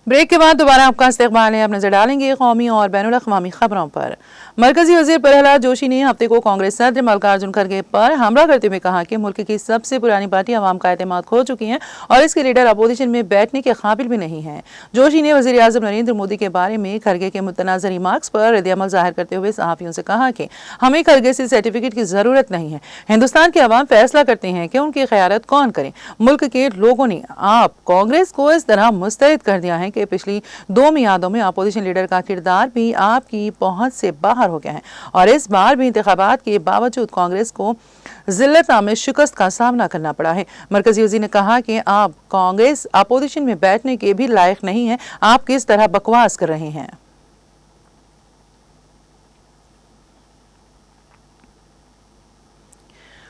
Break के बाद दोबारा आपका इस्तकबाल है। आप नजर डालेंगे कौमी और बैनुल अक़वामी खबरों पर। मरकजी वज़ीर प्रहलाद जोशी ने हफ्ते को कांग्रेस सदर मल्लिकार्जुन खड़गे पर हमला करते हुए कहा कि मुल्क की सबसे पुरानी पार्टी अवाम का एतमाद खो चुकी है और इसके लीडर अपोजिशन में बैठने के काबिल भी नहीं है। जोशी ने वज़ीर आज़म नरेंद्र मोदी के बारे में खड़गे के मुतनाज़ रिमार्क्स पर रद्द-ए-अमल जाहिर करते हुए सहाफ़ियों से कहा कि हमें खड़गे से सर्टिफिकेट की ज़रूरत नहीं है। हिंदुस्तान के अवाम फैसला करते हैं कि उनकी क़यादत कौन करे। मुल्क के लोगों ने आप कांग्रेस को इस तरह मुस्तरद कर दिया है कि पिछली 2 मियादों में अपोजिशन लीडर का किरदार भी आपकी पहुंच से बाहर हो गया है और इस बार भी इंतखाबात के बावजूद कांग्रेस को जिल्लत में शिकस्त का सामना करना पड़ा है। मरकजी वज़ीर ने कहा कि आप कांग्रेस अपोजिशन में बैठने के भी लायक नहीं है। आप किस तरह बकवास कर रहे हैं।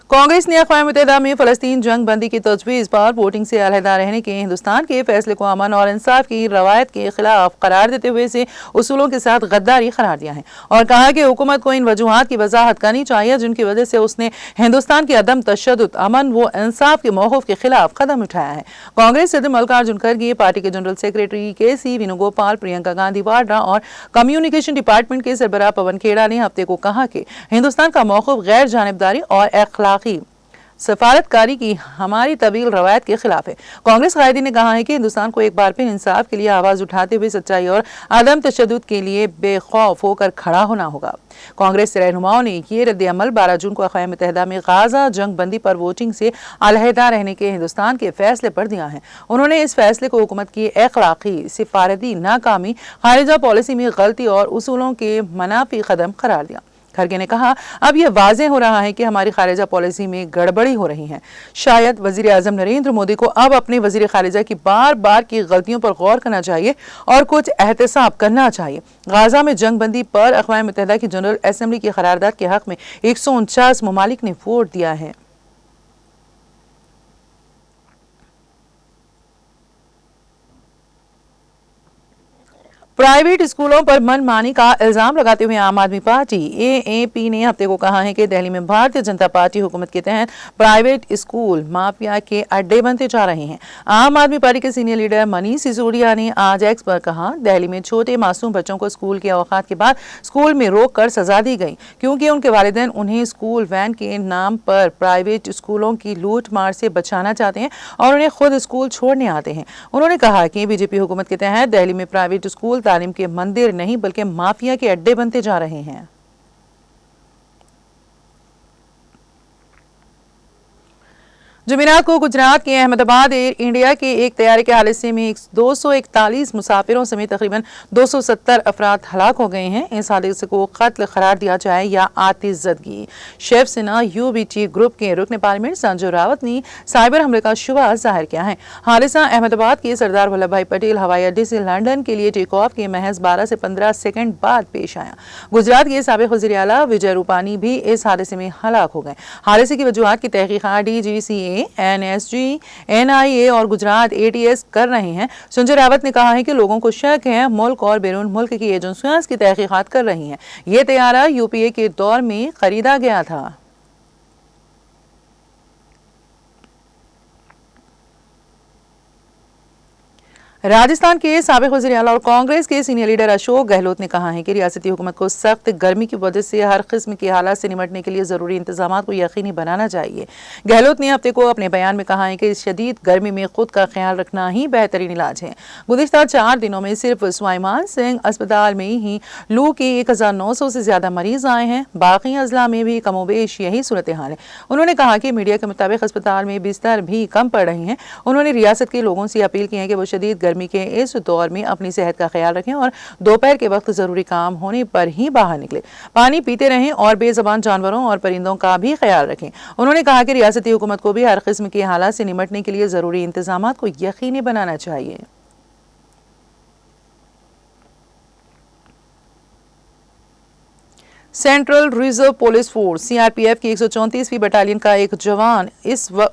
कांग्रेस ने अक़वाम मुत्तहिदा में फ़लस्तीन जंग बंदी की तजवीज़ पर वोटिंग से अलहदा रहने के हिंदुस्तान के फैसले को अमन और इंसाफ की रवायत के खिलाफ करार देते हुए इसे उसूलों के साथ गद्दारी करार दिया है और कहा कि हुकूमत को इन वजूहात की वजाहत करनी चाहिए जिनकी वजह से उसने हिंदुस्तान के अदम तशद्दुद, अमन व इंसाफ के मौक़िफ़ के खिलाफ कदम उठाया है। कांग्रेस सदर मल्लिकार्जुन खड़गे, पार्टी के general secretary KC. Venugopal, Priyanka Gandhi Vadra और कम्युनिकेशन डिपार्टमेंट के सरबराह पवन खेड़ा ने हफ्ते को कहा कि हिंदुस्तान का मौक़िफ़ गैर जानिबदारी और अखलाकी सफारतकारी की हमारी तवील रवायत के खिलाफ है। कांग्रेस कायदीन ने कहा है कि हिंदुस्तान को एक बार फिर इंसाफ के लिए आवाज उठाते हुए सच्चाई और आदम तशद्दुद के लिए बेखौफ होकर खड़ा होना होगा। कांग्रेस रहनुमाओं ने ये रद्द-ए-अमल 12 जून को अक़वाम मुत्तहिदा में गाजा जंग बंदी पर वोटिंग से अलहदा रहने के हिंदुस्तान के फैसले पर दिया है। उन्होंने इस फैसले को हुकूमत की अखलाकी सिफारती नाकामी, खारिजा पॉलिसी में गलती और उसूलों के मनाफी कदम करार दिया। खड़गे ने कहा, अब यह वाज़ेह हो रहा है कि हमारी खारिजा पॉलिसी में गड़बड़ी हो रही है। शायद वज़ीर आज़म नरेंद्र मोदी को अब अपने वज़ीर खारिजा की बार बार की गलतियों पर गौर करना चाहिए और कुछ एहतसाब करना चाहिए। गाजा में जंग बंदी पर अक़वाम मुत्तहिदा की जनरल असम्बली की करारदाद के हक़ में 149 ममालिक ने वोट दिया है। प्राइवेट स्कूलों पर मनमानी का इल्जाम लगाते हुए आम आदमी पार्टी AAP ने हफ्ते को कहा है कि दिल्ली में भारतीय जनता पार्टी हुकूमत के तहत प्राइवेट स्कूल माफिया के अड्डे बनते जा रहे हैं। आम आदमी पार्टी के सीनियर लीडर मनीष सिसोदिया ने आज एक्स पर कहा, दिल्ली में छोटे मासूम बच्चों को स्कूल के औकात के बाद स्कूल में रोक कर सजा दी गई क्योंकि उनके वालिदैन उन्हें स्कूल वैन के नाम पर प्राइवेट स्कूलों की लूट मार से बचाना चाहते हैं और उन्हें खुद स्कूल छोड़ने आते हैं। उन्होंने कहा कि बीजेपी हुकूमत के तहत दिल्ली में प्राइवेट स्कूल तालीम के मंदिर नहीं बल्कि माफिया के अड्डे बनते जा रहे हैं। जुमेरात को गुजरात के अहमदाबाद एयर इंडिया के एक तैयारे के हादसे में 241 मुसाफिरों समेत तकरीबन 270 अफराद हलाक हो गए हैं। इस हादसे को कत्ल करार दिया जाए या आतिशज़दगी। शिवसेना UBT ग्रुप के रुकन पार्लियामेंट संजय रावत ने साइबर हमले का शुबा जाहिर किया है। हादसा अहमदाबाद के सरदार वल्लभ भाई पटेल हवाई अड्डे से लंदन के लिए टेक ऑफ के महज 12 से 15 सेकंड बाद पेश आया। गुजरात के साबिक़ वज़ीर आला विजय रूपानी भी इस हादसे में हलाक हो गए। हादसे की वजूहात की तहकीकात DGCA, NSG, NIA और गुजरात ATS कर रहे हैं। संजय रावत ने कहा है कि लोगों को शक है मुल्क और बैरून मुल्क की एजेंसियां इसकी तहकीकात कर रही हैं। ये तैयारा UPA के दौर में खरीदा गया था। राजस्थान के साबिक़ वज़ीर आला और कांग्रेस के सीनियर लीडर अशोक गहलोत ने कहा है कि रियासती हुकूमत को सख्त गर्मी की वजह से हर किस्म की हालात से निपटने के लिए ज़रूरी इंतजाम को यकीनी बनाना चाहिए। गहलोत ने हफ्ते को अपने बयान में कहा है कि इस शदीद गर्मी में खुद का ख्याल रखना ही बेहतरीन इलाज है। गुज़िश्ता 4 दिनों में सिर्फ स्वाइमान सिंह अस्पताल में ही लू के 1900 से ज़्यादा मरीज आए हैं। बाकी अजला में भी कमोबेश यही सूरत हाल है। उन्होंने कहा कि मीडिया के मुताबिक अस्पताल में बिस्तर भी कम पड़ रहे हैं। उन्होंने रियासत के लोगों से अपील की है कि वो शदीद गर्मी के इस दौर में अपनी सेहत का ख्याल रखें और दोपहर के वक्त जरूरी काम होने पर ही बाहर निकले। पानी पीते रहें और बेज़बान जानवरों और परिंदों का भी ख्याल रखें। उन्होंने कहा कि रियासती हुकूमत को भी हर किस्म के हालात से निपटने के लिए जरूरी इंतजाम को यकीनी बनाना चाहिए। Central reserve police force CRPF की 134वीं बटालियन का एक जवान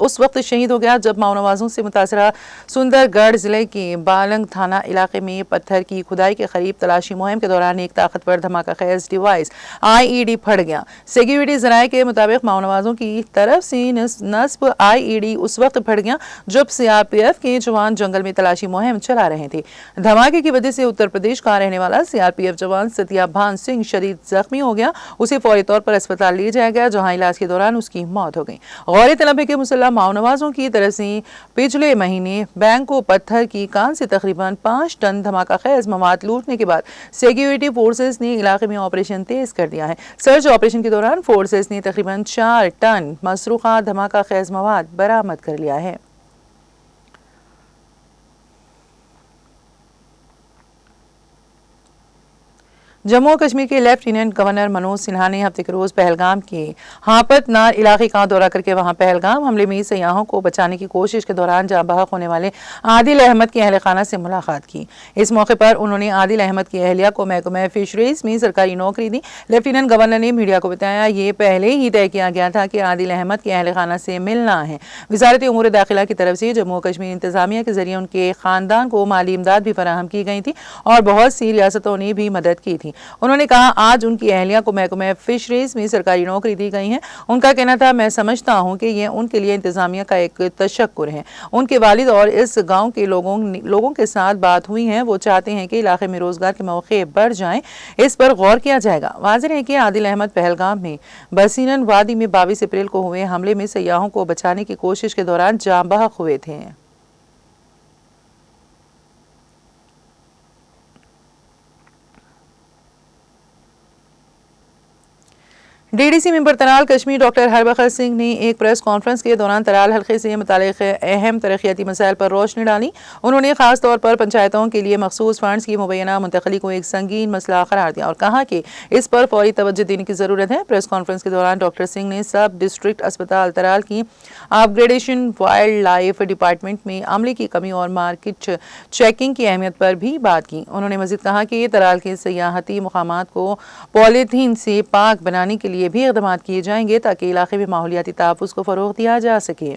उस वक्त शहीद हो गया जब माओनवाजों से मुतासरा सुंदरगढ़ जिले के बालंग थाना इलाके में पत्थर की खुदाई के करीब तलाशी मुहिम के दौरान एक ताकतवर धमाका खेज डिवाइस आईईडी फट गया। सिक्योरिटी जराये के मुताबिक माओनवाजों की तरफ से नस्ब आईईडी उस वक्त फट गया जब सीआरपीएफ के जवान जंगल में तलाशी मुहिम चला रहे थे। धमाके की वजह से उत्तर प्रदेश का रहने वाला सीआरपीएफ जवान सत्याभान सिंह शदीद जख्मी हो गया। उसे फौरी तौर पर अस्पताल ले जाया गया जहां इलाज के दौरान उसकी मौत हो गई। गौरतलब है कि मुसल्लह माओनवाजों की तरफ से पिछले महीने बैंक को पत्थर की कान से तकरीबन 5 टन धमाका खेज मवाद लूटने के बाद सिक्योरिटी फोर्सेस ने इलाके में ऑपरेशन तेज कर दिया है। सर्च ऑपरेशन के दौरान फोर्सेस ने तकरीबन 4 टन मसरूखा धमाका खेज मवाद बरामद कर लिया है। जम्मू और कश्मीर के लेफ्टिनेंट गवर्नर मनोज सिन्हा ने हफ्ते के रोज पहलगाम के हापत नार इलाके का दौरा करके वहां पहलगाम हमले में सयाहों को बचाने की कोशिश के दौरान जाँ बहक होने वाले आदिल अहमद की अहल खाना से मुलाकात की। इस मौके पर उन्होंने आदिल अहमद की अहलिया को महकमा फिशरीज में सरकारी नौकरी दी। लेफ्टिनेंट गवर्नर ने मीडिया को बताया ये पहले ही तय किया गया था कि आदिल अहमद की अहल खाना से मिलना है। वजारत उमूर दाखिला की तरफ से जम्मू कश्मीर इंतजामिया के जरिए उनके खानदान को माली इमदाद भी फराहम की गई थी और बहुत सी रियासतों ने भी मदद की थी। उन्होंने कहा आज उनकी अहलिया को महकमा फिशरीज में सरकारी नौकरी दी गई है। उनका कहना था मैं समझता हूं कि ये उनके लिए इंतजामिया का एक तशक्कुर है। उनके वालिद और इस गांव के लोगों के साथ बात हुई है। वो चाहते हैं कि इलाके में रोजगार के मौके बढ़ जाएं। इस पर गौर किया जाएगा। वाज़ेह है कि आदिल अहमद पहलगाम में बसीनन वादी में 22 अप्रैल को हुए हमले में सयाहों को बचाने की कोशिश के दौरान जाँ बहक हुए थे। DDC member Tral Kashmir doctor Harbakhar Singh ने एक प्रेस कॉन्फ्रेंस के दौरान तराल हल्के से मुतालिक अहम तरक्याती मसाइल पर रोशनी डाली। उन्होंने खास तौर पर पंचायतों के लिए मखसूस फंड्स की मुबैना मुंतकली को एक संगीन मसला करार दिया और कहा कि इस पर फौरी तवज्जो देने की जरूरत है। प्रेस कॉन्फ्रेंस के दौरान डॉक्टर सिंह ने सब डिस्ट्रिक्ट अस्पताल तराल की अपग्रेडेशन, वाइल्ड लाइफ डिपार्टमेंट में अमले की कमी और मार्केट चेकिंग की अहमियत पर भी बात की। उन्होंने मजीद कहा कि तराल के सयाहती मुकामात को पॉलीथीन से पाक बनाने के लिए भी इक़दाम किए जाएंगे ताकि इलाके में माहौलियाती तहफ़्फ़ुज़ को फ़रोग़ दिया जा सके।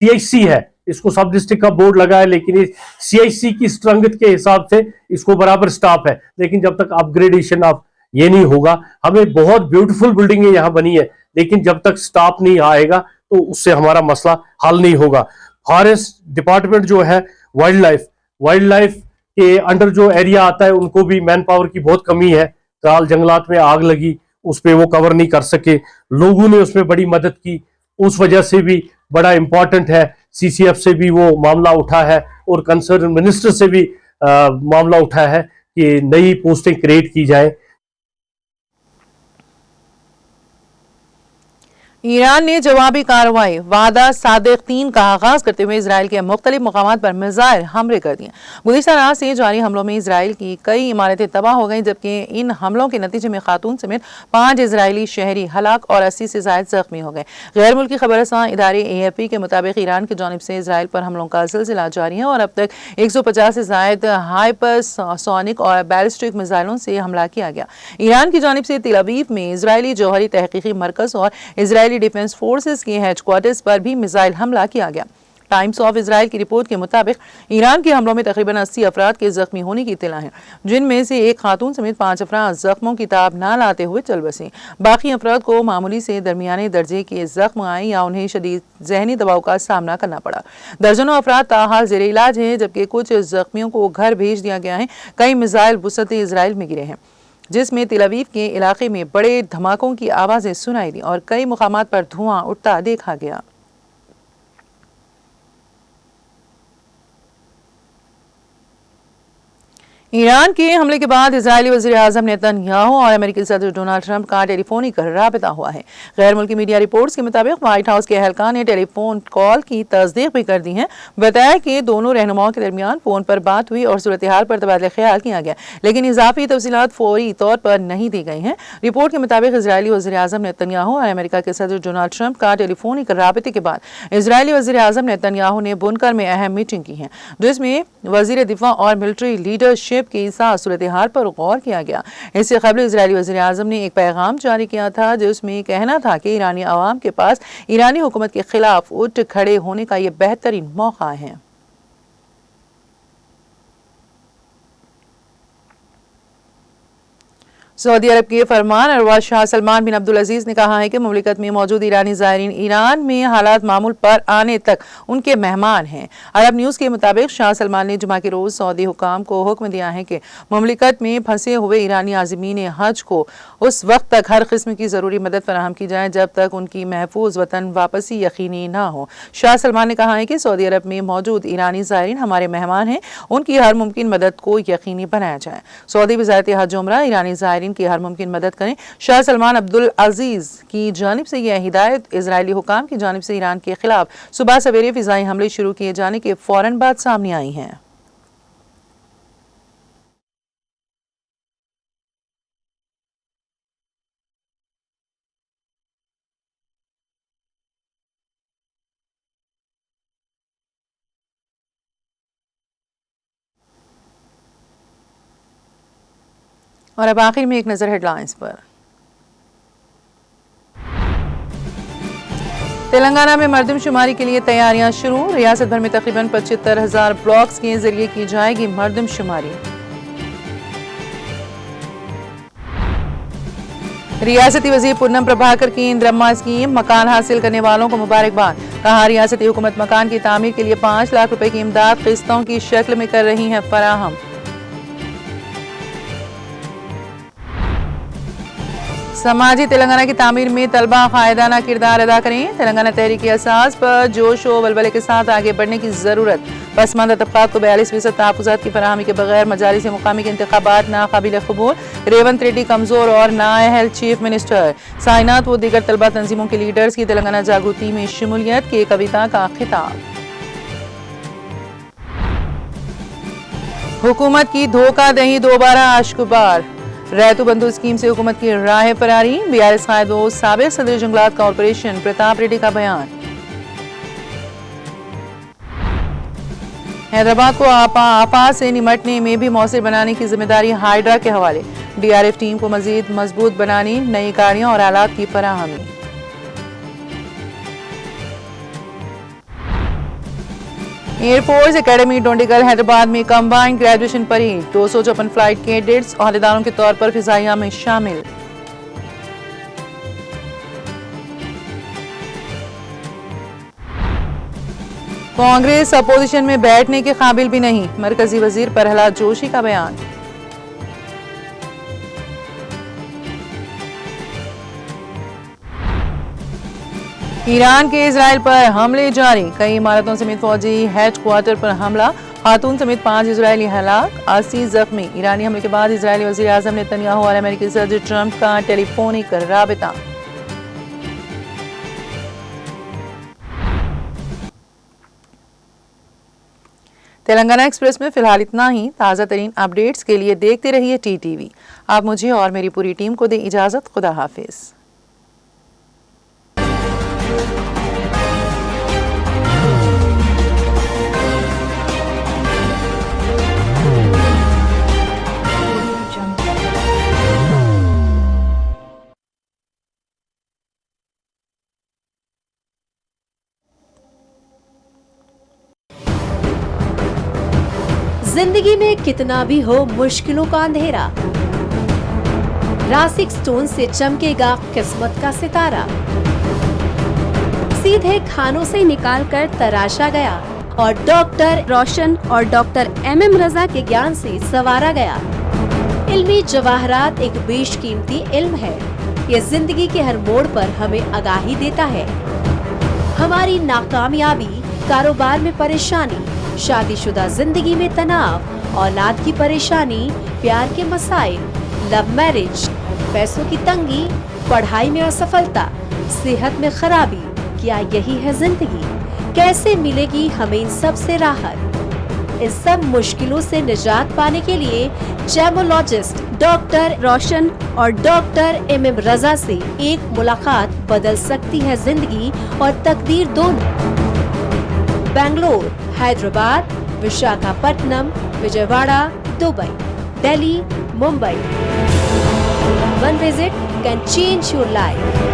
सीएचसी है, इसको सब डिस्ट्रिक्ट का बोर्ड लगा है, लेकिन सीएचसी की स्ट्रेंथ के हिसाब से इसको बराबर स्टाफ है। लेकिन जब तक अपग्रेडेशन ऑफ ये नहीं होगा, हमें बहुत ब्यूटीफुल बिल्डिंगें यहाँ बनी है, लेकिन जब तक स्टाफ नहीं आएगा तो उससे हमारा मसला हल नहीं होगा। फॉरेस्ट डिपार्टमेंट जो है, वाइल्ड लाइफ के अंडर जो एरिया आता है उनको भी मैन पावर की बहुत कमी है। तराल जंगलात में आग लगी, उस पर वो कवर नहीं कर सके, लोगों ने उसमें बड़ी मदद की, उस वजह से भी बड़ा इंपॉर्टेंट है। सीसीएफ से भी वो मामला उठा है और कंसर्न मिनिस्टर से भी मामला उठा है कि नई पोस्टें क्रिएट की जाए। ईरान ने जवाबी कार्रवाई वादा सादिक 3 का आगाज करते हुए इसराइल के मुख्तलिफ मकामात पर मिसाइल हमले कर दिए। गुज़िश्ता रात से जारी हमलों में इसराइल की कई इमारतें तबाह हो गईं, जबकि इन हमलों के नतीजे में खातून समेत 5 इसराइली शहरी हलाक और 80 से ज्यादा जख्मी हो गए। गैर मुल्की खबरसां इदारे AFP के मुताबिक ईरान की जानिब से इसराइल पर हमलों का सिलसिला जारी है और अब तक 150 से ज्यादा हाइपरसोनिक और बैलिस्टिक मिसाइलों से हमला किया गया। ईरान की जानिब से तेल अवीव में इसराइली जौहरी तहकीकी मरकज और इसराइली डिफेंस फोर्सेस के हेडक्वार्टर्स पर भी मिसाइल हमला किया गया। टाइम्स ऑफ इसराइल की रिपोर्ट के मुताबिक ईरान के हमलों में तकरीबन 80 अफराद के जख्मी होने की इत्तला है, जिनमें से एक खातून समेत 5 अफराद जख्मों की ताब न लाते हुए चल बसे। बाकी अफराद को मामूली से दरमियाने दर्जे के जख्म आए या उन्हें शदीद जहनी दबाव का सामना करना पड़ा। दर्जनों अफराद ताहाल जेर इलाज हैं, जबकि कुछ जख्मियों को घर भेज दिया गया है। कई मिसाइल वसत इसराइल में गिरे हैं, जिसमें तेल अवीव के इलाके में बड़े धमाकों की आवाज़ें सुनाई दी और कई मुकामात पर धुआं उठता देखा गया। ईरान के हमले के बाद इजरायली वज़ीर आज़म नेतन्याहू और अमेरिकी सदर डोनाल्ड ट्रंप का टेलीफोनिक राबता हुआ है। गैर मुल्की मीडिया रिपोर्ट्स के मुताबिक व्हाइट हाउस के अहलकार ने टेलीफोन कॉल की तस्दीक भी कर दी है। बताया कि दोनों रहनुमाओं के दरमियान फोन पर बात हुई और सूरत हाल पर तबादला ख्याल किया गया, लेकिन इजाफी तफसीलात फौरी तौर पर नहीं दी गई हैं। रिपोर्ट के मुताबिक इजरायली वज़ीर आज़म नेतन्याहू और अमेरिका के सदर डोनाल्ड ट्रंप का टेलीफोनिक राबते के बाद इजरायली वज़ीर आज़म नेतन्याहू ने बुनकर में अहम मीटिंग की है, जिसमें वज़ीर दिफा और मिलिट्री लीडरशिप के साथ सूरत हाल पर गौर किया गया। इससे कबल इजरायली वज़ीर आज़म ने एक पैगाम जारी किया था, जिसमें कहना था कि ईरानी अवाम के पास ईरानी हुकूमत के खिलाफ उठ खड़े होने का यह बेहतरीन मौका है। सऊदी अरब के फरमान अरवा शाह सलमान बिन अब्दुल अजीज ने कहा है कि मुमलिकत में मौजूद ईरानी ज़ायरीन ईरान में हालात मामूल पर आने तक उनके मेहमान हैं। अरब न्यूज़ के मुताबिक शाह सलमान ने जुमा के रोज़ सऊदी हुकाम को हुक्म दिया है कि मुमलिकत में फंसे हुए ईरानी आज़मीन हज को उस वक्त तक हर किस्म की ज़रूरी मदद फराहम की जाए जब तक उनकी महफूज वतन वापसी यकीनी ना हो। शाह सलमान ने कहा है कि सऊदी अरब में मौजूद ईरानी ज़ायरीन हमारे मेहमान हैं, उनकी हर मुमकिन मदद को यकीनी बनाया जाए। सऊदी वज़ारत हज उम्रा ईरानी ज़ायरीन की हर मुमकिन मदद करें। शाह सलमान अब्दुल अजीज की जानिब से यह हिदायत इजरायली हुकाम की जानिब से ईरान के खिलाफ सुबह सवेरे फिजाई हमले शुरू किए जाने के फौरन बाद सामने आई हैं। और अब आखिर में एक नजर हेडलाइंस पर। तेलंगाना में मर्दमशुमारी के लिए तैयारियां शुरू। रियासत भर में तकरीबन 75,000 ब्लॉक्स के जरिए की जाएगी मर्दमशुमारी। रियासती वजीर पूनम प्रभाकर की इंदिरम्मा स्कीम मकान हासिल करने वालों को मुबारकबाद। कहा रियासती हुकूमत मकान की तामीर के लिए 5 लाख रुपए की इमदाद किस्तों की शक्ल में कर रही है फराहम। समाजी तेलंगाना की तामीर में तलबा कायदाना किरदार अदा करें। तेलंगाना तहरीक की असास पर जोश व वलवले के साथ आगे बढ़ने की जरूरत। पसमानदा तबकात को 42% तहफ़्फ़ुज़ात की फराहमी के बगैर मजालिस मुकामी के इंतखाबात नाकाबिल कबूल। रेवंत रेड्डी कमजोर और नाअहल चीफ मिनिस्टर। साइनात व दीगर तलबा तंजीमों के लीडर्स की तेलंगाना जागृति में शमूलियत की कविता का खिताब। हुकूमत की धोखाधही दोबारा आश्कबार। रैतु बंधु स्कीम से हुकूमत की राह फरारी। बीआरएस कायद व साबिक सदर जंगलात कॉर्पोरेशन प्रताप रेड्डी का बयान। हैदराबाद को आफात से निमटने में भी मौसर बनाने की जिम्मेदारी हाइड्रा के हवाले। डीआरएफ टीम को मजीद मजबूत बनाने, नई गाड़ियां और आलात की फराहमी। एयरफोर्स एकेडमी डोंडीगल हैदराबाद में combined graduation parade. 254 flight cadets अहदेदारों के तौर पर फिजाइया में शामिल। कांग्रेस अपोजिशन में बैठने के काबिल भी नहीं। मरकजी वजीर प्रहलाद जोशी का बयान। ईरान के इजराइल पर हमले जारी। कई इमारतों समेत फौजी हेडक्वार्टर पर हमला। खातून समेत 5 इजरायली हलाक, 80 जख्मी। ईरानी हमले के बाद इजरायली वज़ीर आज़म नेतन्याहू और अमेरिकी सदर ट्रंप का टेलीफोनिक राबता। तेलंगाना एक्सप्रेस में फिलहाल इतना ही। ताज़ा तरीन अपडेट्स के लिए देखते रहिए TTV। आप मुझे और मेरी पूरी टीम को दें इजाज़त। खुदा हाफिज़। जिंदगी में कितना भी हो मुश्किलों का अंधेरा, रासिक स्टोन से चमकेगा किस्मत का सितारा। सीधे खानों से निकालकर तराशा गया और डॉक्टर रोशन और डॉक्टर MM रजा के ज्ञान से संवारा गया। इल्मी जवाहरात एक बेशकीमती इल्म है। ये जिंदगी के हर मोड़ पर हमें आगाही देता है। हमारी नाकामयाबी, कारोबार में परेशानी, शादीशुदा जिंदगी में तनाव, औलाद की परेशानी, प्यार के मसाइल, लव मैरिज, पैसों की तंगी, पढ़ाई में असफलता, सेहत में खराबी। क्या यही है जिंदगी? कैसे मिलेगी हमें इन सब से राहत? इस सब मुश्किलों से निजात पाने के लिए जेमोलॉजिस्ट डॉक्टर रोशन और डॉक्टर MM रजा से एक मुलाकात बदल सकती है जिंदगी और तकदीर दोनों। Bangalore, Hyderabad, Visakhapatnam, Vijayawada, Dubai, Delhi, Mumbai. One visit can change your life.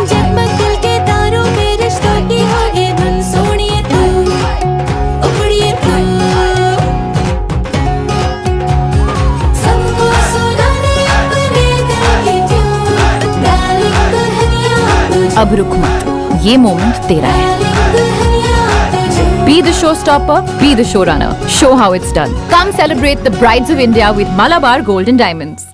जगमग दिल के तारों में रिश्तों की आगे धुन सोनिए तू, उमड़िए तू, सबको सुनाने अपने दिल की ट्यून, डार्लिंग दुल्हनिया तुझे, अब रुक मत, ये मोमेंट तेरा है। डार्लिंग दुल्हनिया तुझे। Be the showstopper, be the showrunner. Show how it's done. Come celebrate the brides of India with Malabar Gold and Diamonds.